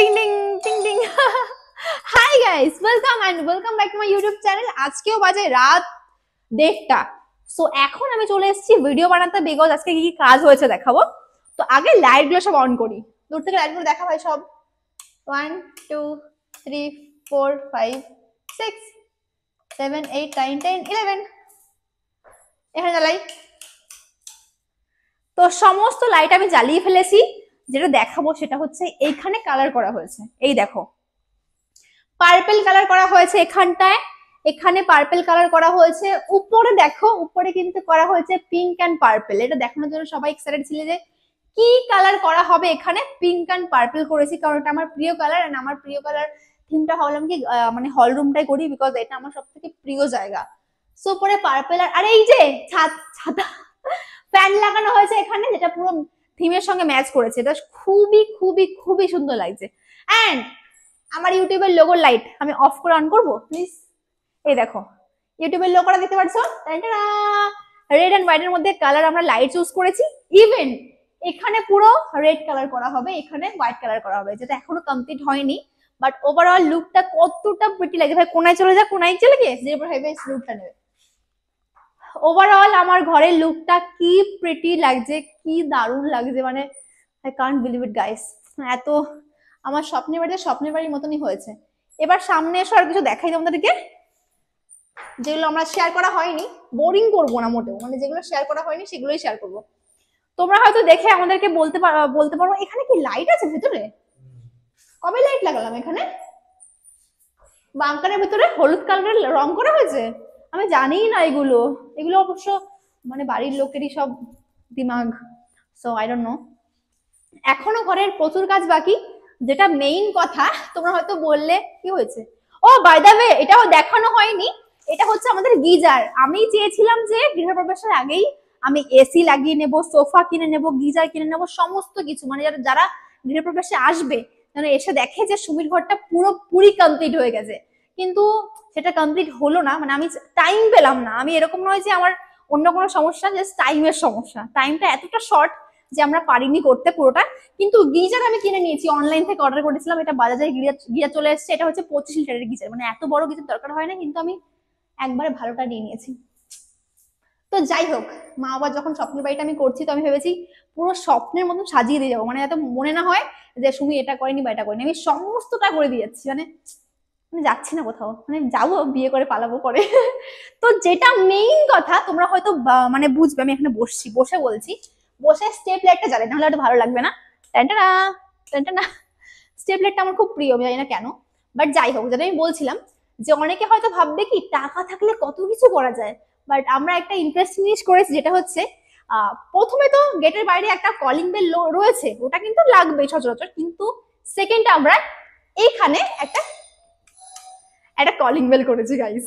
Ding ding ding ding. Hi guys, welcome back to my YouTube channel. আজকেও বাজে রাত 1:30টা। So এখন আমি চলে এসেছি ভিডিও বানাতে বিকজ আজকে কি কাজ হয়েছে দেখাবো। তো আগে লাইট গুলো সব অন করি। দূর থেকে লাইট গুলো দেখা হয় সব। 1 2 3 4 5 6 7 8 9 10 11 এখানে জ্বালাই। তো সমস্ত লাইট আমি জ্বালিয়ে ফেলেছি। যেটা দেখাবো সেটা হচ্ছে এইখানে কালার করা হয়েছে। এই দেখো পার্পল কালার করা হয়েছে এখানটায়, এখানে পার্পল কালার করা হয়েছে, উপরে দেখো উপরে কিন্তু করা হয়েছে পিঙ্ক এন্ড পার্পল। এটা দেখানোর জন্য সবাই এক্সাইটেড ছিল যে কি কালার করা হবে। এখানে পিঙ্ক এন্ড পার্পল করেছি কারণ এটা আমার প্রিয় কালার। এন্ড আমার প্রিয় কালার থিমটা ভাবলাম কি মানে হল রুমটাই করি বিকজ এটা আমার সবথেকে প্রিয় জায়গা। সো উপরে পার্পল আর এই যে ছাতা ফ্যান লাগানো হয়েছে এখানে যেটা পুরো থিমের সঙ্গে ম্যাচ করেছে। এটা খুবই খুবই খুবই সুন্দর লাগছে। এন্ড আমার ইউটিউবের লোগোর লাইট আমি অফ করে অন করবো প্লিজ। এই দেখো ইউটিউবের লোগোটা দেখতে পাচ্ছো, রেড এন্ড হোয়াইট এর মধ্যে কালার আমরা লাইট চুজ করেছি। ইভেন এখানে পুরো রেড কালার করা হবে, এখানে হোয়াইট কালার করা হবে, যেটা এখনো কমপ্লিট হয়নি। বাট ওভারঅল লুকটা কতটা প্রিটি লাগে। ভাই কোনায় চলে যা, কোনায় চলে গিয়ে যে ভাইবে লুকটা নেবে। ওভারঅল আমার ঘরের লুকটা কি প্রিটি লাগছে, কি দারুণ লাগছে, মানে I can't believe it guys. এত আমার স্বপ্নের বাড়ির মতনই হয়েছে। এবার সামনে এসো আর কিছু দেখাই তোমাদেরকে যেগুলো আমরা শেয়ার করা হয়নি। বোরিং করবো না মোটেও, মানে যেগুলো শেয়ার করা হয়নি সেগুলোই শেয়ার করবো। তোমরা হয়তো দেখে আমাদেরকে বলতে পারো এখানে কি লাইট আছে ভেতরে? কবে লাইট লাগালাম এখানে? বাংকারের ভেতরে হলুদ কালারের রং করা হয়েছে? আমি জানি না এগুলো অবশ্য মানে বাড়ির লোকেরই সব দিমাগ। So I don't know. এখনো ঘরের প্রচুর কাজ বাকি। যেটা মেইন কথা তোমরা হয়তো বললে কি হয়েছে, ও বাই দ্য ওয়ে এটাও দেখানো হয়নি, এটা হচ্ছে আমাদের গিজার। আমি চেয়েছিলাম যে গৃহপ্রবেশের আগেই আমি এসি লাগিয়ে নেব, সোফা কিনে নেব, গিজার কিনে নেব, সমস্ত কিছু মানে যারা গৃহপ্রবেশে আসবে যেন এসে দেখে যে সুমির ঘরটা পুরোপুরি কমপ্লিট হয়ে গেছে। কিন্তু সেটা কমপ্লিট হলো না, মানে আমি টাইম পেলাম না। আমি এরকম নয় যে আমার অন্য কোনো সমস্যা, জাস্ট টাইমের সমস্যা। টাইমটা এতটা শর্ট যে আমরা পারিনি করতে পুরোটা। কিন্তু গিজার আমি কিনে নিয়েছি, অনলাইন থেকে অর্ডার করেছিলাম। এটা বাজারে গিজার চলে এসেছে। এটা হচ্ছে 25 লিটারের গিজার, মানে এত বড় গিজার দরকার হয় না, কিন্তু আমি একবারে ভালোটা নিয়ে নিয়েছি। তো যাই হোক, মা বাবা যখন স্বপ্নের বাড়িটা আমি করছি তো আমি ভেবেছি পুরো স্বপ্নের মতন সাজিয়ে দিয়ে যাবো, মানে এত মনে না হয় যে সুমি এটা করেনি বা এটা করেনি। আমি সমস্তটা করে দিয়ে যাচ্ছি, মানে যাচ্ছি না কোথাও, মানে যাবো বিয়ে করে পালাবো পরে। তো যেটা মেইন কথা তোমরা হয়তো মানে বুঝবে, আমি এখানে বসে বলছি, বসে স্টেপ লাইটটা জ্বালাই, নাহলে হয়তো ভালো লাগবে না। না স্টেপ লাইটটা আমার খুব প্রিয়, আমি জানি না কেন। বাট যাই হোক, যেটা আমি বলছিলাম যে অনেকে হয়তো ভাববে কি টাকা থাকলে কত কিছু করা যায়। বাট আমরা একটা ইন্টারেস্টিং জিনিস করেছি, যেটা হচ্ছে প্রথমে তো গেটের বাইরে একটা কলিং বেল রয়েছে, ওটা কিন্তু লাগবে সচরাচর। কিন্তু সেকেন্ড আমরা এইখানে একটা কলিং বেল করেছি গাইস,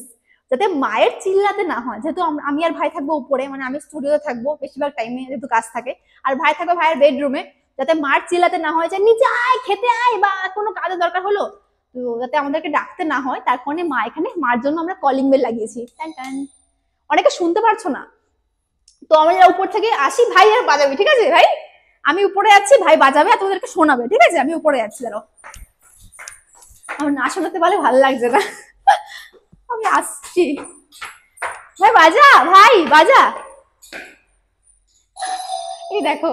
যাতে মায়ের চিল্লাতে না হয়। যেহেতু আমি আর ভাই থাকবো উপরে, মানে আমি স্টুডিওতে থাকবো বেশিরভাগ টাইমে যেহেতু কাজ থাকে, আর ভাই থাকবে ভাইয়ের বেডরুমে, যাতে মার চিল্লাতে না হয় যে নিচে আয় খেতে আয় বা কোনো কাজের দরকার হলো, তো যাতে আমাদেরকে ডাকতে না হয়। তার কারণে মা এখানে মার জন্য আমরা কলিং বেল লাগিয়েছি। অনেকে শুনতে পারছো না, তো আমরা উপর থেকে আসি, ভাই আর বাজাবি, ঠিক আছে ভাই? আমি উপরে যাচ্ছি, ভাই বাজাবে আর তোমাদেরকে শোনাবে, ঠিক আছে? আমি উপরে যাচ্ছি, দাঁড়াও। আমার না শোনাতে পারলে ভালো লাগছে না। আমি আসছি, ভাই বাজা, ভাই বাজা। এই দেখো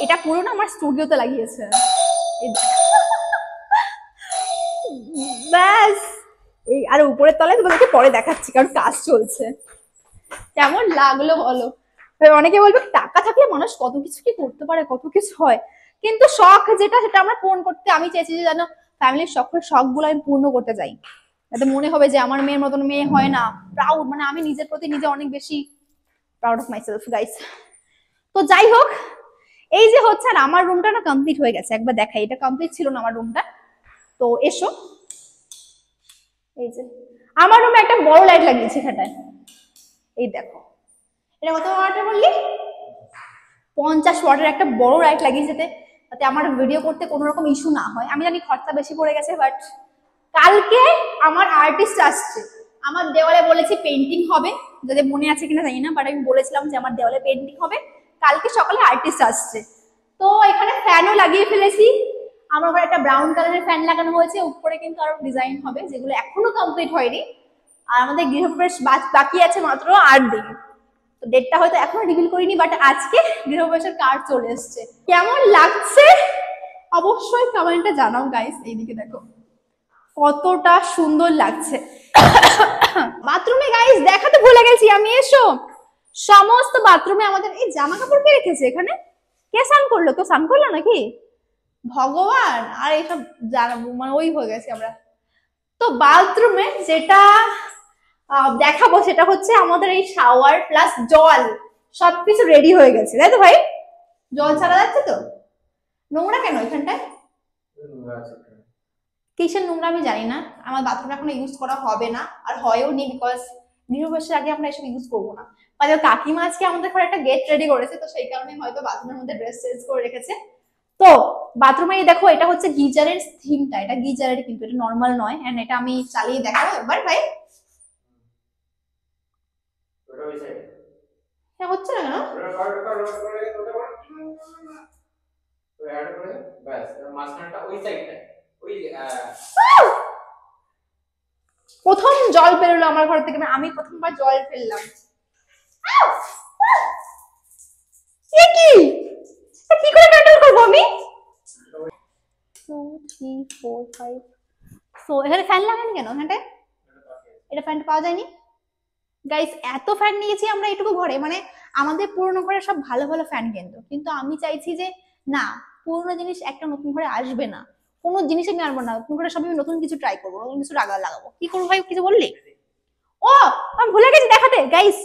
এটা পুরো না আমার স্টুডিওতে লাগিয়েছে। ব্যাস এই আর উপরের তলায় তোমাদেরকে পরে দেখাচ্ছি কারণ কাজ চলছে। কেমন লাগলো বলো? অনেকে বলবে টাকা থাকলে মানুষ কত কিছু কি করতে পারে, কত কিছু হয়। কিন্তু শখ যেটা সেটা আমরা পূরণ করতে আমি চেয়েছি যে জানো ফ্যামিলির শখ গুলো আমি পূর্ণ করতে চাই, যাতে মনে হবে যে আমার মেয়ের মতন মেয়ে হয় না। প্রাউড, মানে আমি নিজের প্রতি নিজে অনেক বেশি প্রাউড অফ মাইসেলফ গাইস। তো যাই হোক, এই যে হচ্ছে আর আমার রুমটা না কমপ্লিট হয়ে গেছে। একবার দেখাই, এটা কমপ্লিট ছিল না আমার রুমটা। তো এসো, এই যে আমার রুমে একটা বড় লাইট লাগিয়েছি এখানটায়। এই দেখো এটা কত ওয়াটের বললি? 50 ওয়াটের একটা বড় লাইট লাগিয়েছি, যাতে আমার ভিডিও করতে কোনো রকম ইস্যু না হয়। আমি জানি খরচা বেশি পড়ে গেছে, বাট কালকে আমার আর্টিস্ট আসছে। আমার দেওয়ালে বলেছি পেন্টিং হবে, যদি মনে আছে কিনা জানি না, বাট আমি বলেছিলাম যে আমার দেওয়ালে পেন্টিং হবে। কালকে সকালে আর্টিস্ট আসছে, তো এখানে ফ্যানও লাগিয়ে ফেলেছি। আমার ঘরে একটা ব্রাউন কালারের ফ্যান লাগানো হয়েছে, উপরে কিন্তু আরো ডিজাইন হবে যেগুলো এখনো কমপ্লিট হয়নি। আর আমাদের গৃহপ্রবেশ বাকি আছে মাত্র 8 দিন। তো ডেটটা হয়তো এখনো রিভিল করিনি, বাট আজকে গৃহপ্রবেশের কার্ড চলে এসছে। কেমন লাগছে অবশ্যই কমেন্টে জানাও গাইস। এইদিকে দেখো কতটা সুন্দর লাগছে। বাথরুমে গাইস দেখাতে ভুলে গেছি আমি, এসো। সমস্ত বাথরুমে আমাদের এই জামা কাপড় কে রেখেছে এখানে? কে স্নান করলো? কেউ স্নান করলো নাকি? ভগবান, আর এইসব মানে ওই হয়ে গেছে আমরা। তো বাথরুমে যেটা দেখাবো সেটা হচ্ছে আমাদের এই শাওয়ার প্লাস জল সবকিছু রেডি হয়ে গেছে, তাই তো ভাই? জল ছাড়া যাচ্ছে তো? নোংরা কেন এখানটায়? কিসের নোংরা আমি জানি না। আমার বাথরুমটা এখন ইউজ করা হবে না, আর হয়ও নি, বিকজ গৃহপ্রবেশের আগে আমরা এসব ইউজ করবো না। মানে কাকিমা আজকে আমাদের ঘরে একটা গেট রেডি করেছে, তো সেই কারণে হয়তো বাথরুমের মধ্যে ড্রেস চেঞ্জ করে রেখেছে। তো বাথরুমে দেখো এটা হচ্ছে গিজারের থিমটা, এটা গিজারের কিন্তু, এটা নর্মাল নয়। এন্ড এটা আমি চালিয়ে দেখাবো একবার ভাই। হ্যাঁ হচ্ছে না প্রথম জল বেরোলো আমার ঘর থেকে, আমি প্রথমবার জল ফেললাম। কি করে কন্ট্রোল করবো আমি? 2 3 4 5। সো এখানে ফ্যান লাগানি কেন এখানটায়? এটা ফ্যান পাওয়া যায়নি গাইস। এত ফ্যান নিয়েছি আমরা এইটুকু ঘরে, মানে আমাদের পুরোনো ঘরে সব ভালো ভালো ফ্যান কিনতো, কিন্তু আমি চাইছি যে না, পুরোনো জিনিস একটা নতুন ঘরে আসবে না। কোনো জিনিস আমি আনবো না নতুন ঘরে, সব আমি নতুন কিছু ট্রাই করবো, নতুন কিছু লাগাবো। কি করবো ভাই, কিছু বললি? ও আমি ভুলে গেছি দেখাতে গাইস।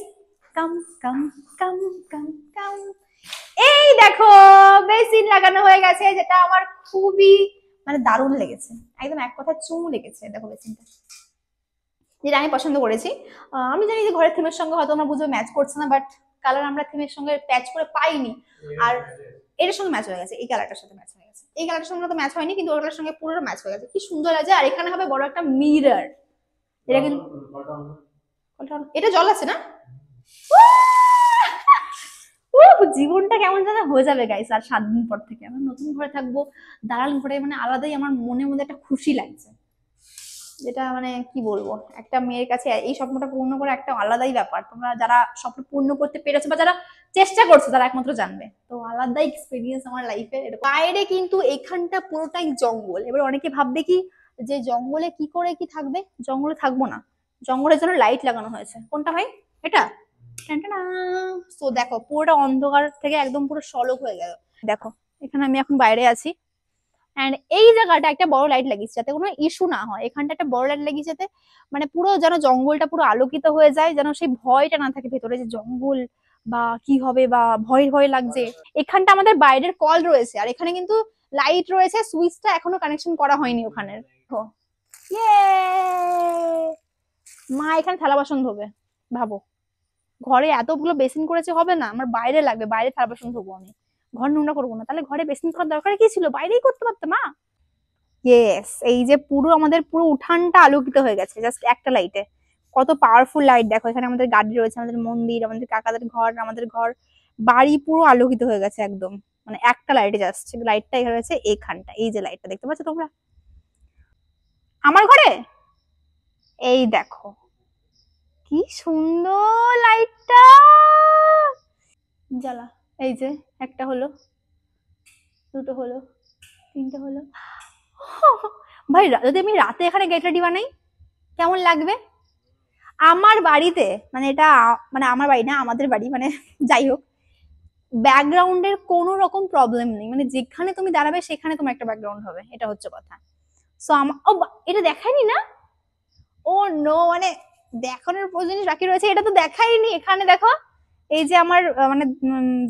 কাম কাম কাম কাম কাম, এই দেখো বেসিন লাগানো হয়ে গেছে, যেটা আমার খুবই মানে দারুণ লেগেছে, একদম এক কথা চুমু লেগেছে। দেখো বেসিনটা, যেটা আমি পছন্দ করেছি। আমি জানি যে ঘরের থিমের সঙ্গে হয়তো আমরা বুঝে ম্যাচ করছে না, বাট কালার আমরা থিমের সঙ্গে প্যাচ করে পাইনি, আর এটার সঙ্গে ম্যাচ হয়ে গেছে, এই কালারটার সাথে ম্যাচ হয়ে গেছে। এই কালারটার সঙ্গে তো ম্যাচ হয়নি, কিন্তু ওটার সঙ্গে পুরো ম্যাচ হয়ে গেছে। কি সুন্দর আছে। আর এখানে হবে বড় একটা মিরর। এটা কিন্তু এটা জল আছে না? জীবনটা কেমন যেন হয়ে যাবে গাইস। আর 7 দিন পর থেকে আমরা নতুন ঘরে থাকবো, দালান ঘরে, মানে আলাদাই আমার মনের মধ্যে একটা খুশি লাগছে, যেটা মানে কি বলবো, একটা মেয়ের কাছে এই স্বপ্নটা পূর্ণ করা একটা আলাদাই ব্যাপার। তোমরা যারা স্বপ্ন পূর্ণ করতে পেরেছো বা যারা চেষ্টা করছো, তারা একমাত্র জানবে। তো আলাদাই এক্সপিরিয়েন্স আমার লাইফে। বাইরে কিন্তু এখানটা পুরোটাই জঙ্গল। এবার অনেকে ভাববে কি যে জঙ্গলে কি করে কি থাকবে, জঙ্গলে থাকবো না, জঙ্গলের জন্য লাইট লাগানো হয়েছে। কোনটা ভাই? এটা। তো দেখো পুরোটা অন্ধকার থেকে একদম পুরো সলক হয়ে গেল। দেখো এখানে আমি এখন বাইরে আছি, এন্ড এই জায়গাটা একটা বড় লাইট লাগিয়েছে যাতে কোনো ইস্যু না হয়। এখানটা একটা বড় লাইট লাগিয়েছে যাতে মানে পুরো যেন জঙ্গলটা পুরো আলোকিত হয়ে যায়, যেন সেই ভয়টা না থাকে ভেতরে, যে জঙ্গল বা কি হবে বা ভয় ভয় লাগছে। এখানটা আমাদের বাইরের কল রয়েছে, আর এখানে কিন্তু লাইট রয়েছে, সুইচটা এখনো কানেকশন করা হয়নি ওখানে। মা এখানে থালা বাসন ধোবে, ভাবো ঘরে এতগুলো বেসিন করেছে, হবে না? আমার বাইরে লাগবে, বাইরে থালা বাসন ধোবো আমি, ঘর নোংরা করবো না। তাহলে ঘরে বেসিন করার দরকার কি ছিল? বাইরেই করতে পারতাম। মা ইয়েস, এই যে পুরো আমাদের পুরো উঠানটা আলোকিত হয়ে গেছে জাস্ট একটা লাইটে। কত পাওয়ারফুল লাইট দেখো। এখানে আমাদের গাড়ি রয়েছে, আমাদের মন্দির, আমাদের কাকাদের ঘর, আমাদের ঘর, বাড়ি পুরো আলোকিত হয়ে গেছে একদম, মানে একটা লাইটে। জাস্ট লাইটটা এখানে রয়েছে এইখানটা, এই যে লাইটটা দেখতে পাচ্ছ তোমরা আমার ঘরে, এই দেখো কি সুন্দর লাইটটা জ্বালা। এই যে একটা হলো, দুটো হলো, তিনটে হলো। ভাই যদি আমি রাতে এখানে গেট রেডি বানাই কেমন লাগবে? আমার বাড়িতে মানে এটা মানে আমার বাড়ি না, আমাদের বাড়ি, মানে যাই হোক, ব্যাকগ্রাউন্ডের কোনো রকম প্রবলেম নেই, মানে যেখানে তুমি দাঁড়াবে সেখানে তোমার একটা ব্যাকগ্রাউন্ড হবে, এটা হচ্ছে কথা। সো ও এটা দেখায়নি না? ও নো, মানে দেখানোর জিনিস বাকি রয়েছে, এটা তো দেখাইনি। এখানে দেখো এই যে আমার মানে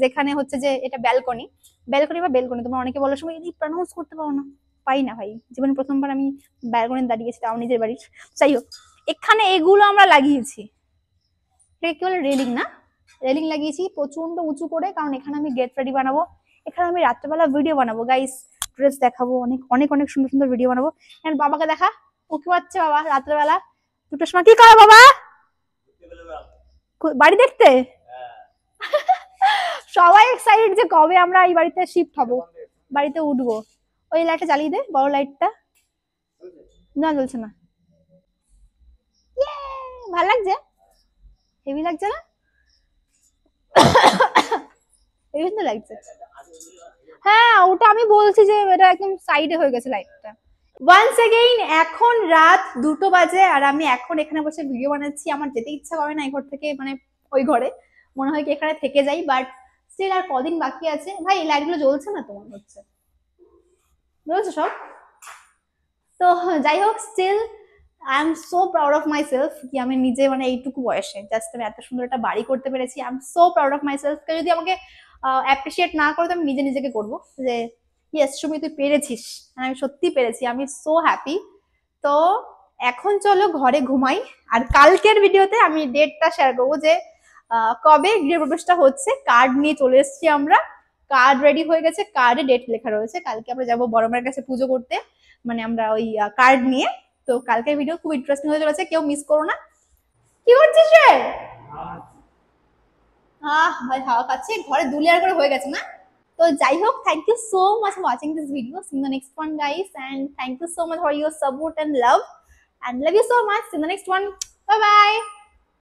যেখানে হচ্ছে যে এটা ব্যালকনি, ব্যালকনি বা বেলকনি, তোমরা অনেকে বলার সময় এই প্রনাউন্স করতে পারো না। পাই না ভাই, জীবনে প্রথমবার আমি ব্যালকনি দাঁড়িয়েছি, তাও নিজের বাড়ির। যাই হোক, এখানে এগুলো আমরা লাগিয়েছি, এটা কি বলে রেলিং না, রেলিং লাগিয়েছি প্রচন্ড উঁচু করে, কারণ এখানে আমি গেট রেডি বানাবো, এখানে আমি রাত্রেবেলা ভিডিও বানাবো গাইস, ড্রেস দেখাবো, অনেক অনেক অনেক সুন্দর সুন্দর ভিডিও বানাবো। এন্ড বাবাকে দেখা, ও কি পাচ্ছে বাবা রাত্রেবেলা 2টার সময় কি করে বাবা? বাড়ি দেখতে সবাই এক্সাইটেড যে কবে আমরা এই বাড়িতে শিফট হব, বাড়িতে উঠবো। ওই লাইটটা জ্বালিয়ে দে, বড় লাইটটা। না জ্বলছে না। ভালো লাগছে, হেভি লাগছে না? হেভি সুন্দর লাগছে। হ্যাঁ ওটা আমি বলছি যে এটা একদম সাইডে হয়ে গেছে লাইটটা। ওয়ান্স এগেইন এখন রাত 2টো বাজে আর আমি এখন এখানে বসে ভিডিও বানাচ্ছি। আমার যেতে ইচ্ছা করে না এই ঘর থেকে, মানে ওই ঘরে মনে হয় কি এখানে থেকে যাই, বাট স্টিল আর কদিন বাকি আছে। ভাই এই লাইটগুলো জ্বলছে না তোমার হচ্ছে, জ্বলছে সব। তো যাই হোক, still I am so proud of myself কি আমি নিজে মানে এইটুকু বয়সে জাস্ট আমি এত সুন্দর একটা বাড়ি করতে পেরেছি। I am so proud of my self. কেউ যদি আমাকে অ্যাপ্রিসিয়েট না করে তো আমি নিজে নিজেকে করবো যে ইয়েস সুমি তুই পেরেছিস, আমি সত্যি পেরেছি, আমি সো হ্যাপি। তো এখন চলো ঘরে ঘুমাই, আর কালকের ভিডিওতে আমি ডেটটা শেয়ার করবো যে কবে গৃহপ্রবেশটা হচ্ছে। কার্ড নিয়ে চলে এসেছি আমরা, কার্ড রেডি হয়ে গেছে, কার্ডে ডেট লেখা রয়েছে। কালকে আমরা যাবো বড় মায়ের কাছে পুজো করতে, মানে আমরা ওই কার্ড নিয়ে। তো কালকের ভিডিও খুব ইন্টারেস্টিং হয়ে চলেছে, কেউ মিস করো না। কি করছিস রে? ভাই হাওয়া খাচ্ছে, ঘরে 2 লেয়ার করে হয়ে গেছে না? তো যাই হোক, thank you so much for watching this video. See in the next one guys, and thank you so much for your support and love, and love you so much. See you in the next one. Bye bye.